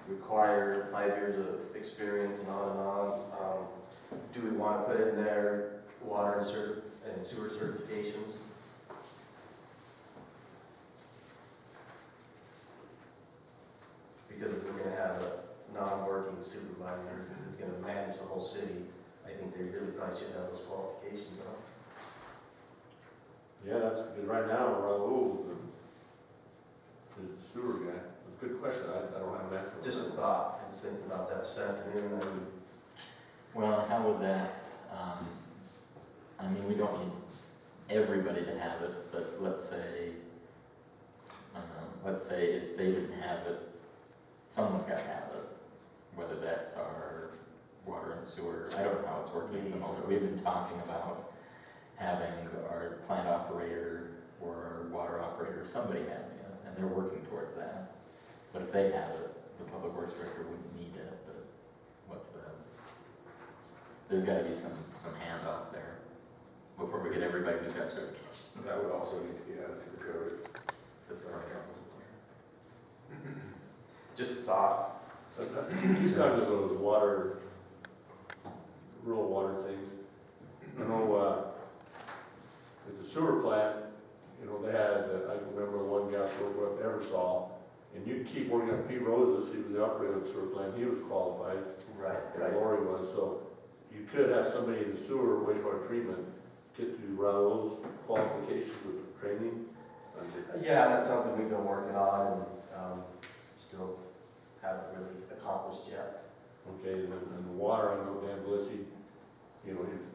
require 5 years of experience and on, do we wanna put in there water and sewer certifications? Because if we're gonna have a non-working supervisor who's gonna manage the whole city, I think they really probably should have those qualifications, though. yeah, that's, because right now, Raul is the sewer guy. It's a good question, I don't have an answer. Just a thought, I was thinking about that this afternoon, and Well, how would that, I mean, we don't need everybody to have it, but let's say if they didn't have it, someone's got to have it, whether that's our water and sewer, I don't know how it's working at the moment. We've been talking about having our plant operator or our water operator, somebody having it, and they're working towards that. But if they have it, the public works director wouldn't need it, but there's got to be some handoff there before we get everybody who's got certification. That would also need to be added to the code. That's That's right. council's pleasure. just a thought. He's talking about those water, rural water things. I know, at the sewer plant, they had, I can remember one guy over up Eversol, and you keep working on Pete Roses, he was the operator of the sewer plant, he was qualified, Right, and Lori was, so you could have somebody in the sewer wastewater treatment get to Raul's qualifications with training. Yeah, that's something we've been working on and still haven't really accomplished yet. Okay, and then the water, I know Dan Bliss, he's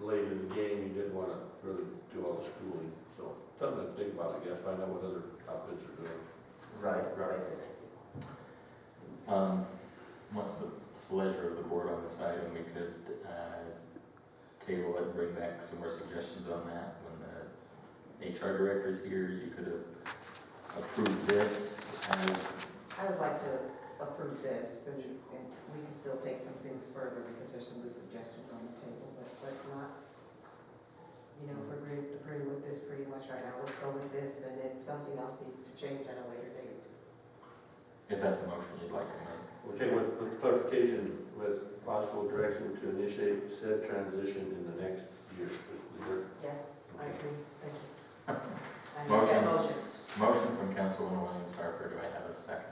late in the game, he didn't want to really do all the schooling. So something to think about, I guess, find out what other outfits are doing. Right. What's the pleasure of the board on this item? We could table it and bring back some more suggestions on that. When the HR director is here, you could approve this as, I would like to approve this, and we can still take some things further, because there's some good suggestions on the table, but let's not, if we're agreeing with this pretty much right now, let's go with this, and if something else needs to change at a later date. if that's a motion you'd like to make. Okay, with clarification, with possible direction to initiate said transition in the next year, fiscal year. Yes, I agree, thank you. I make Motion. that motion. Motion from Councilwoman Williams Harper. Do I have a second?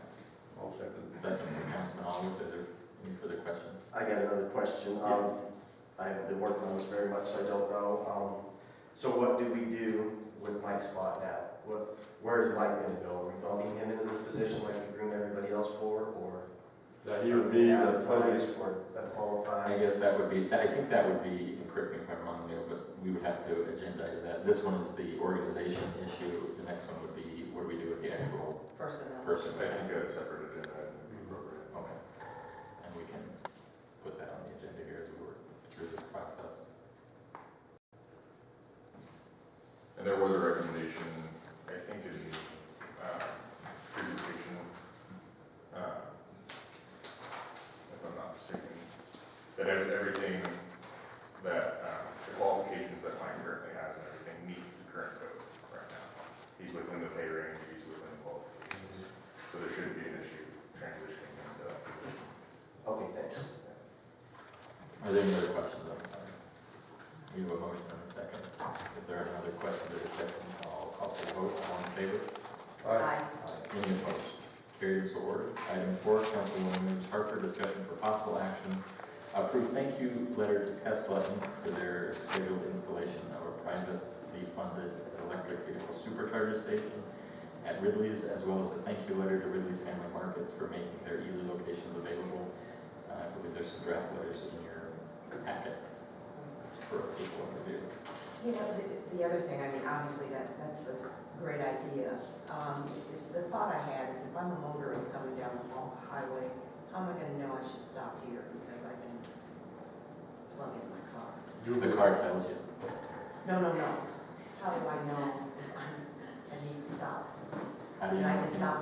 I'll second. Second from Councilman Olive. Are there any further questions? I got another question. I haven't been working on this very much, so I don't know. So what do we do with Mike's spot now? Where is Mike gonna go? Are we bumping him into this position like we groomed everybody else for, or? That he would be the advertise public. for a I qualified? guess that would be, I think that would be, and correct me if I'm wrong, Neil, but we would have to agendize that. This one is the organization issue. The next one would be, what do we do with the actual Personnel. person? I think a separate agenda item would be appropriate. Okay. And we can put that on the agenda here as we work through there was a recommendation, I think in, presentation, if I'm not mistaken, that everything that, the qualifications that Mike currently has and everything meet the current code right now. He's within the pay range, he's within the qualifications, so there shouldn't be an issue transitioning into that position. Okay, thanks. Are there any other questions on this item? We have a motion and a second. If there are no other questions or discussions, I'll call for the vote. All in favor? Aye. Any opposed? Carried, so ordered. Item 4, Councilwoman Mims Harper, discussion for possible action. Approve thank you letter to Tesla Inc. for their scheduled installation of a privately funded electric vehicle supercharger station at Ridley's, as well as a thank you letter to Ridley's Family Markets for making their Ely locations available. I believe there's some draft letters in your packet for people to review. You know, the other thing, I mean, obviously that's a great idea. The thought I had is if I'm a motorist coming down the highway, how am I gonna know I should stop here because I can plug in my car? The car tells you. No. How do I know if I need to stop? How do you And I know? can stop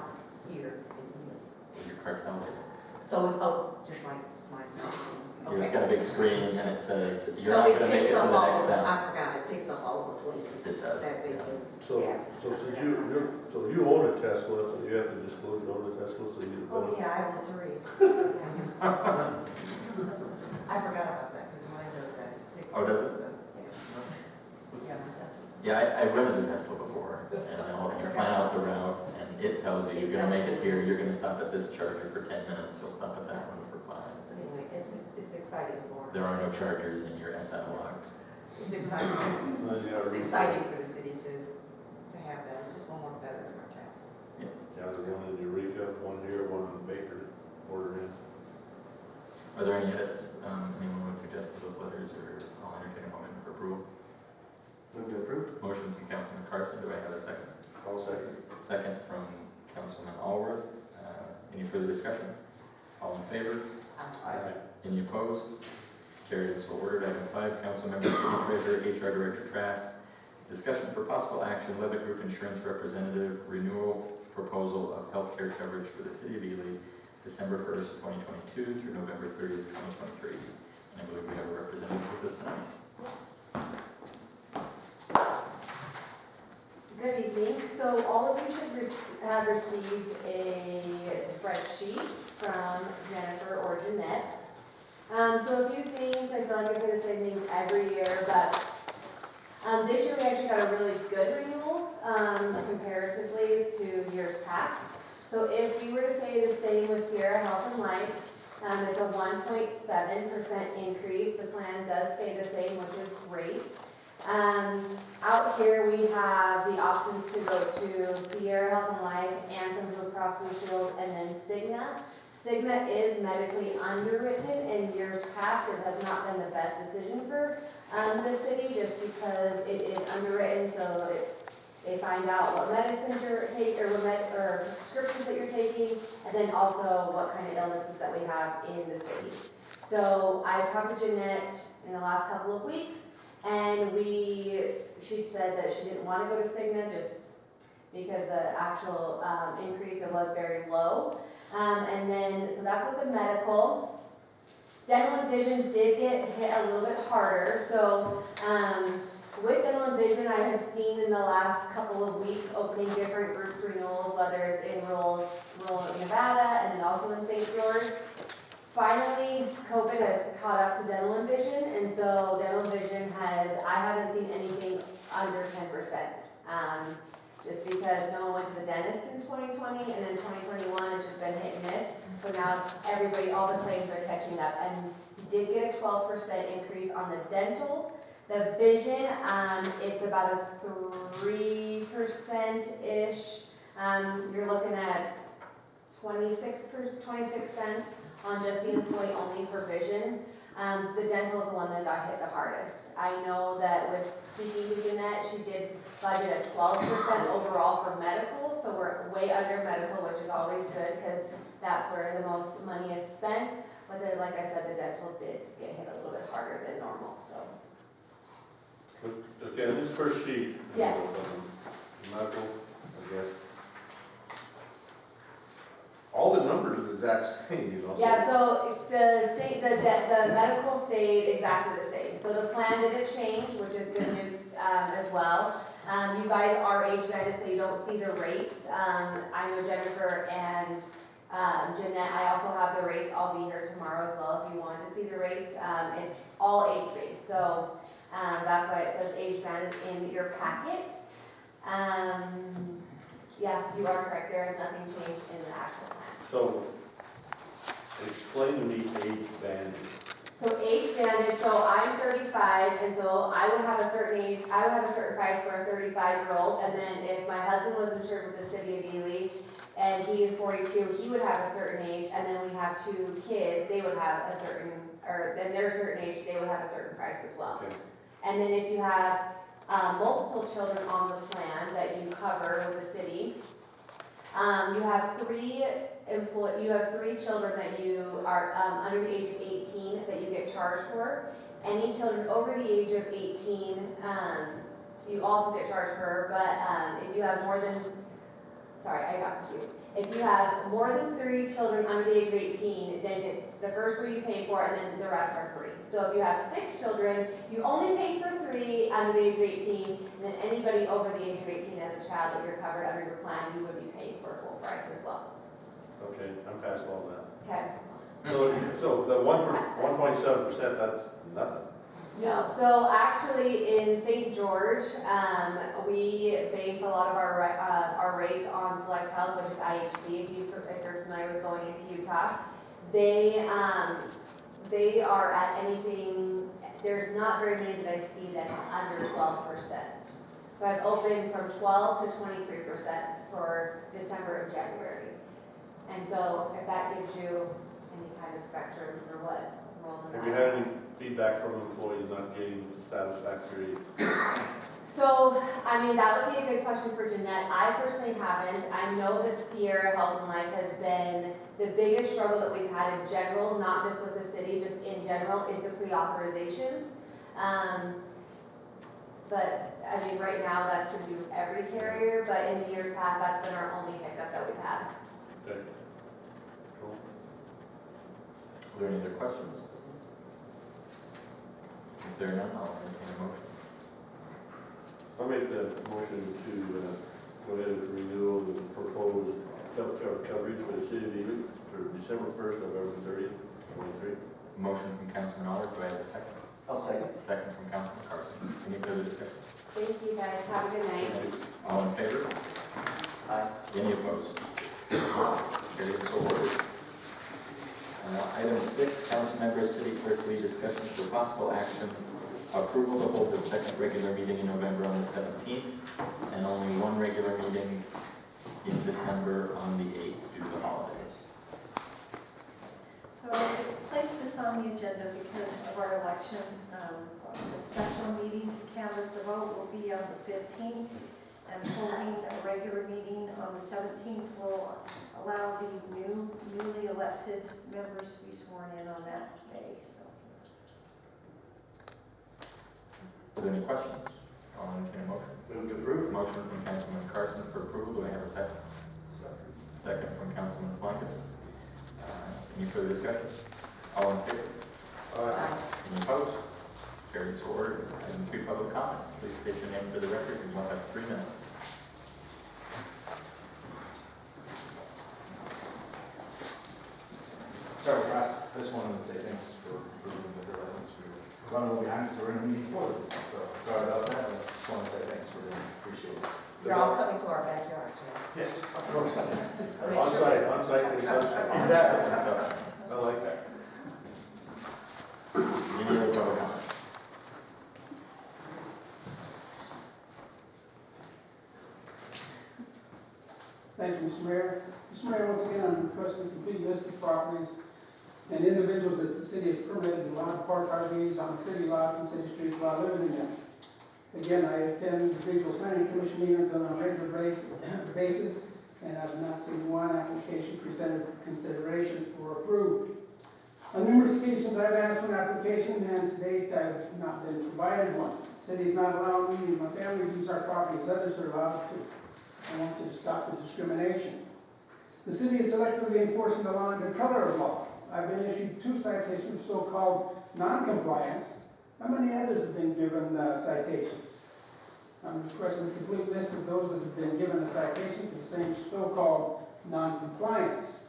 here and here. Your car tells you. So it's, just like mine. Yeah, it's got a big screen and it says, you're So not it gonna make it picks to up the all, next town. I forgot, it picks up all the places It does, that they yeah. can. So, Yeah. so you own a Tesla, so you have to disclose you own a Tesla, so you. Oh, yeah, I own 3. I forgot about that, because mine does that. Picks Oh, does it? up the- Yeah, my Tesla. Yeah, I've rented a Tesla before, and you plan out the route, and it tells you, you're gonna make it here, you're gonna stop at this charger for 10 minutes, you'll stop at that one for 5. Anyway, it's exciting for, There are no chargers in your SL lock. it's exciting, it's exciting for the city to have that. It's just one more better in our town. Yeah, there's one in Eureka, one here, one in Baker, order in. Are there any edits anyone would suggest to those letters, or I'll entertain a motion for approval? Move to approve? Motion from Councilman Carson, do I have a second? I'll second. Second from Councilman Allworth. Any further discussion? All in favor? Any opposed? Carried, so ordered. Item 5, Council Member, City Treasurer, HR Director Trask. Discussion for possible action, Levitt Group Insurance Representative, renewal proposal of healthcare coverage for the City of Ely, December 1st, 2022 through November 30th, 2023. And I believe we have a representative with us tonight. Good evening. So all of you should have received a spreadsheet from Jennifer or Jeanette. So a few things, I feel like I say the same things every year, but this year we actually got a really good renewal comparatively to years past. So if you were to say the same with Sierra Health and Life, it's a 1.7% increase. The plan does say the same, which is great. Out here we have the options to go to Sierra Health and Life, Anthem Blue Cross Blue Shield, and then Cigna. Cigna is medically underwritten. In years past, it has not been the best decision for the city just because it is underwritten, so they find out what medicines you're taking or prescriptions that you're taking, and then also what kind of illnesses that we have in the city. So I talked to Jeanette in the last couple of weeks, and she said that she didn't want to go to Cigna just because the actual increase, it was very low. And then, so that's with the medical. Dental and vision did get hit a little bit harder. So with dental and vision, I have seen in the last couple of weeks opening different groups renewals, whether it's in rural Nevada and then also in St. George. Finally, COVID has caught up to dental and vision, and so dental and vision I haven't seen anything under 10%. Just because no one went to the dentist in 2020, and then 2021, it's just been hit and miss. So now it's all the claims are catching up, and you did get a 12% increase on the dental. The vision, it's about a 3%-ish. You're looking at 26 cents on just the employee only for vision. The dental is the one that got hit the hardest. I know that with speaking to Jeanette, she did budget at 12% overall for medical, so we're way under medical, which is always good because that's where the most money is spent. But then, like I said, the dental did get hit a little bit harder than normal. So Okay, on this first sheet. Yes. Medical, I guess. All the numbers are the exact same, you know. Yeah, so the medical stayed exactly the same. So the plan didn't change, which is good news as well. You guys are age banded, so you don't see the rates. I know Jennifer and Jeanette, I also have the rates. I'll be here tomorrow as well if you wanted to see the rates. It's all age based, so that's why it says age banded in your packet. Yeah, you are correct. There is nothing changed in the actual plan. So, explain to me age banding. So age banded, so I'm 35, and so I would have a certain age, I would have a certain price for a 35-year-old, and then if my husband was insured with the city of Ely, and he is 42, he would have a certain age, and then we have 2 kids, they would have a certain, or then they're a certain age, they would have a certain price as well. Okay. And then if you have multiple children on the plan that you cover with the city, you have 3 children that you are under the age of 18 that you get charged for. Any children over the age of 18, you also get charged for, but if you have more than, sorry, I got confused. If you have more than 3 children under the age of 18, then it's the first 3 you pay for, and then the rest are free. So if you have 6 children, you only pay for 3 under the age of 18, and then anybody over the age of 18 as a child that you're covered under your plan, you would be paying for full price as well. Okay, I'm past all that. Okay. So the 1.7%, that's nothing. No, so actually in St. George, we base a lot of our rates on Select Health, which is IHC, if you're familiar with going into Utah. They are at anything, there's not very many that I see that's under 12%. So I've opened from 12 to 23% for December and January. And so if that gives you any kind of spectrum for what enrollment. Have you had any feedback from employees not getting satisfactory? So, I mean, that would be a good question for Jeanette. I personally haven't. I know that Sierra Health and Life has been the biggest struggle that we've had in general, not just with the city, just in general, is the pre-authorizations. But, I mean, right now, that's going to be with every carrier, but in the years past, that's been our only hiccup that we've had. Okay. Cool. Are there any other questions? If there are none, I'll entertain a motion. I'll make the motion to go ahead with renewal of the proposed healthcare coverage for the city of Ely for December 1st, November 30th, 2023. Motion from Councilman Aller, do I have a second? I'll second. Second from Councilman Carson. Any further discussion? Thank you, guys. Have a good night. All in favor? Aye. Any opposed? Carried, so ordered. Item 6, council members, city clerk, lead discussions for possible action. Approval to hold the second regular meeting in November on the 17th, and only one regular meeting in December on the 8th due to the holidays. So I placed this on the agenda because of our election. The special meeting to canvass the vote will be on the 15th, and holding a regular meeting on the 17th will allow the newly elected members to be sworn in on that day. So. Are there any questions? I'll entertain a motion. Move to approve. Motion from Councilman Carson for approval. Do I have a second? Second from Councilman Flankus. Any further discussion? All in favor? Any opposed? Carried, so ordered. Item 3, public comment. Please state your name for the record. You will have 3 minutes. Sorry, Ross, I just wanted to say thanks for approving the liquor license. We were running a little behind because we're in a meeting before this, so sorry about that, but just wanted to say thanks for doing it. Appreciate it. You're all coming to our backyard, Yes, of course. On-site, consumption. Exactly. So, I like that. any other public comment? Thank you, Mr. Mayor. Mr. Mayor, once again, I'm requesting a complete list of properties and individuals that the city has permitted and allowed to park RVs on city lots and city streets while living in them. Again, I attend the regional planning commission meetings on a regular basis, and I've not seen one application presented for consideration or approved. On numerous occasions, I've asked for an application, and to date, I've not been provided one. The city is not allowing me and my family to use our property as others are allowed to. I want you to stop the discrimination. The city is selectively enforcing the law under color of law. I've been issued 2 citations for so-called non-compliance. How many others have been given citations? I'm requesting a complete list of those that have been given a citation for the same so-called non-compliance.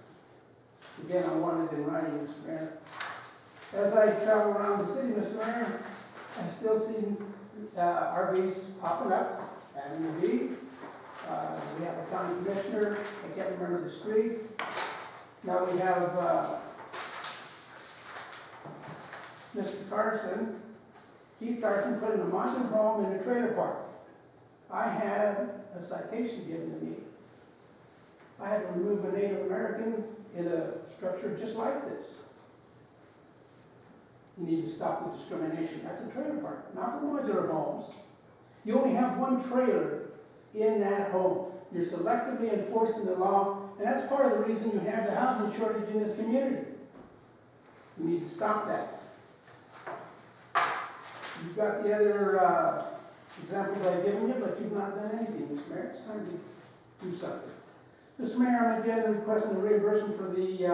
Again, I want it in writing, Mr. Mayor. As I travel around the city, Mr. Mayor, I still see RVs popping up, Avenue B. We have a county commissioner, I can't remember the street. Now we have Mr. Carson, Keith Carson, putting a modular home in a trailer park. I had a citation given to me. I had to remove a Native American in a structure just like this. You need to stop the discrimination. That's a trailer park, not for modular homes. You only have one trailer in that home. You're selectively enforcing the law, and that's part of the reason you have the housing shortage in this community. You need to stop that. You've got the other examples I've given you, but you've not done anything, Mr. Mayor. It's time to do something. Mr. Mayor, I'm again requesting a reimbursement for the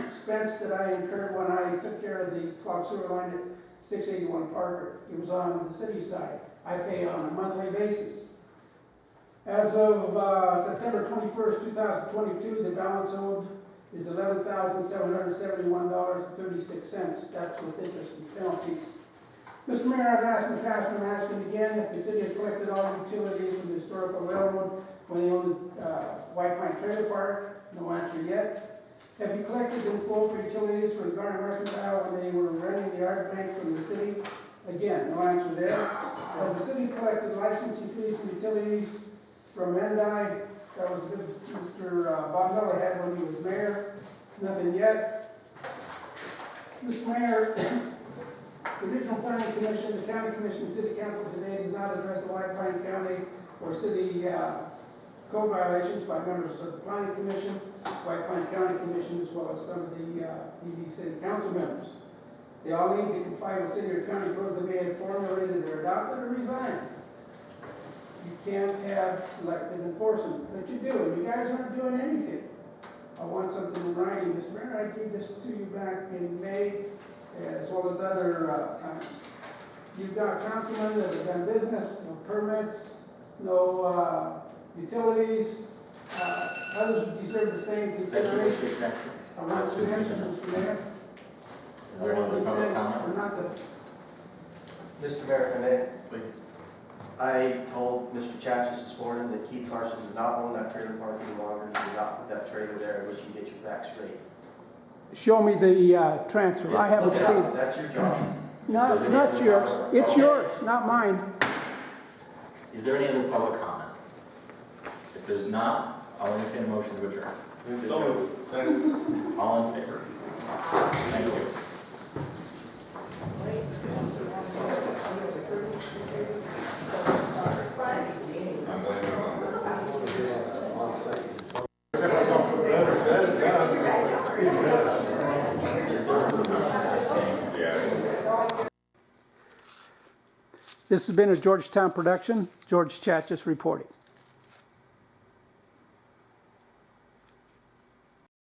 expense that I incurred when I took care of the clogged sewer line at 681 Parker. It was on the city side. I pay on a monthly basis. As of September 21st, 2022, the balance owed is $11,771.36. That's with interest and penalties. Mr. Mayor, I've asked in the past, and I'm asking again, if the city has collected all utilities from the historical railroad when they owned White Pine Trailer Park. No answer yet. Have you collected in full for utilities for the Garner Mercantile when they were renting the art bank from the city? Again, no answer there. Has the city collected licensing fees and utilities from Mendai? That was the business Mr. Bob Miller had when he was mayor. Nothing yet. Mr. Mayor, the Regional Planning Commission, the County Commission, the City Council today does not address the White Pine County or city code violations by members of the Planning Commission, White Pine County Commission, as well as some of the ED City Council members. They all need to comply with city or county codes that may have formulated or adopted or resigned. You can't have selective enforcement, but you do, and you guys aren't doing anything. I want something in writing, Mr. Mayor. I gave this to you back in May, as well as other times. You've got councilmen that have done business, no permits, no utilities. Others would deserve the same consideration. I want to answer, Mr. Mayor. Is there any other public comment? Mr. Mayor, if I may, Please. I told Mr. Chachis this morning that Keith Carson does not own that trailer park any longer. He did not put that trailer there. I wish you'd get your facts straight. Show me the transfer. I haven't seen it. That's your job. No, it's not yours. It's yours, not mine. Is there any other public comment? If there's not, I'll entertain a motion to adjourn. All in favor? Thank you. This has been a Georgetown production. George Chachis reporting.